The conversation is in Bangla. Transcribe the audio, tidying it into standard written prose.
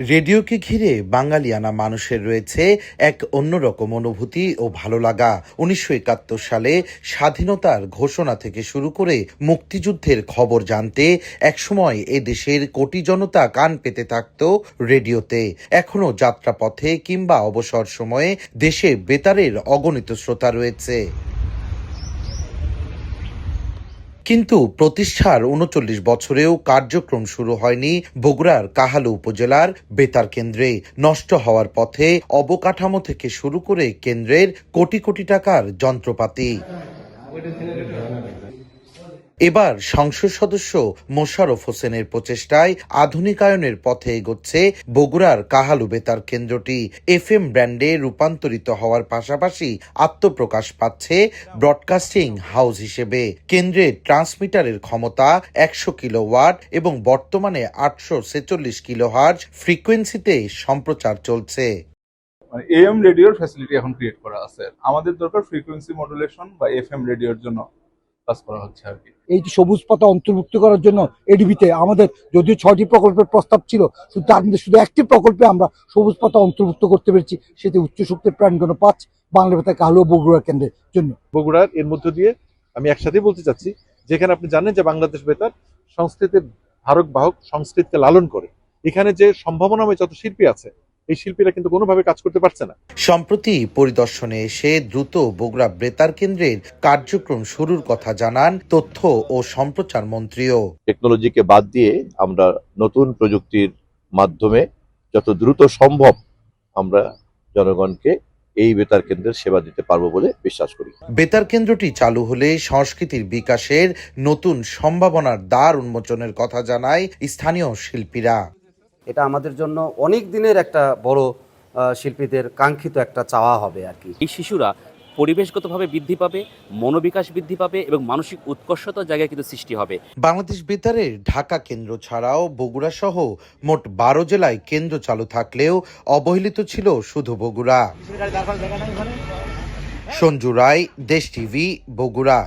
রেডিওকে ঘিরে বাঙালিয়ানা মানুষের রয়েছে এক অন্যরকম অনুভূতি ও ভালো লাগা। ১৯৭১ সালে স্বাধীনতার ঘোষণা থেকে শুরু করে মুক্তিযুদ্ধের খবর জানতে একসময় এদেশের কোটি জনতা কান পেতে থাকত রেডিওতে। এখনো যাত্রাপথে কিংবা অবসর সময়ে দেশে বেতারের অগণিত শ্রোতা রয়েছে। কিন্তু প্রতিষ্ঠার ৩৯ বছরেও কার্যক্রম শুরু হয়নি বগুড়ার কাহালু উপজেলার বেতার কেন্দ্রে। নষ্ট হওয়ার পথে অবকাঠামো থেকে শুরু করে কেন্দ্রের কোটি কোটি টাকার যন্ত্রপাতি। এবার সংসদ সদস্য মোশাররফ হোসেনের প্রচেষ্টায় আধুনিকায়নের পথে এগোচ্ছে বগুড়ার কাহালু বেতার কেন্দ্রটি। FM ব্র্যান্ডে রূপান্তরিত হওয়ার পাশাপাশি আত্মপ্রকাশ পাচ্ছে ব্রডকাস্টিং হাউস হিসেবে। কেন্দ্রের ট্রান্সমিটারের ক্ষমতা ১০০ কিলোওয়াট এবং বর্তমানে ৮৪৬ কিলোহার্জ ফ্রিকোয়েন্সিতে সম্প্রচার চলছে। AM রেডিওর ফ্যাসিলিটি এখন ক্রিয়েট করা আছে। আমাদের দরকার ফ্রিকোয়েন্সি মডুলেশন বা FM রেডিওর জন্য কাজ করা হচ্ছে আর কি। এই সবুজ পাতা অন্তর্ভুক্ত করার জন্য এডিবিতে আমাদের যদিও ৬টি প্রকল্পের প্রস্তাব ছিল, তার মধ্যে শুধু একটি প্রকল্পে আমরা সবুজ পাতা অন্তর্ভুক্ত করতে পেরেছি, সেটি উচ্চ শক্তির প্রাণগণ ৫ বাংলা বেতার কাহালু বগুড়া কেন্দ্রের জন্য। বগুড়ার এর মধ্য দিয়ে আমি একসাথেই বলতে চাচ্ছি, যেখানে আপনি জানেন যে বাংলাদেশ বেতার সংস্কৃতির ধারক বাহক, সংস্কৃতিকে লালন করে। এখানে যে সম্ভাবনাময় যত শিল্পী আছে, এই শিল্পীরা কিন্তু কোনোভাবে কাজ করতে পারছে না। সম্প্রতি পরিদর্শনে এসে দ্রুত বগুড়া বেতার কেন্দ্রের কার্যক্রম শুরুর কথা জানান তথ্য ও সম্প্রচার মন্ত্রীও। টেকনোলজিকে বাদ দিয়ে আমরা নতুন প্রযুক্তির মাধ্যমে যত দ্রুত সম্ভব আমরা জনগণকে এই বেতার কেন্দ্রের সেবা দিতে পারবো বলে বিশ্বাস করি। বেতার কেন্দ্রটি চালু হলে সংস্কৃতির বিকাশের নতুন সম্ভাবনার দ্বার উন্মোচনের কথা জানায় স্থানীয় শিল্পীরা। এটা আমাদের জন্য অনেক দিনের একটা বড় শিল্পীদের কাঙ্ক্ষিত একটা চাওয়া হবে আর কি। এই শিশুরা পরিবেশগতভাবে বৃদ্ধি পাবে, মনোবিকাশ বৃদ্ধি পাবে এবং মানসিক উৎকর্ষতার জায়গায় কিন্তু সৃষ্টি হবে। বাংলাদেশ বেতারের ঢাকা কেন্দ্র ছাড়াও বগুড়া সহ মোট ১২ জেলায় কেন্দ্র চালু থাকলেও অবহেলিত ছিল শুধু বগুড়া। সঞ্জু রায়, দেশ টিভি, বগুড়া।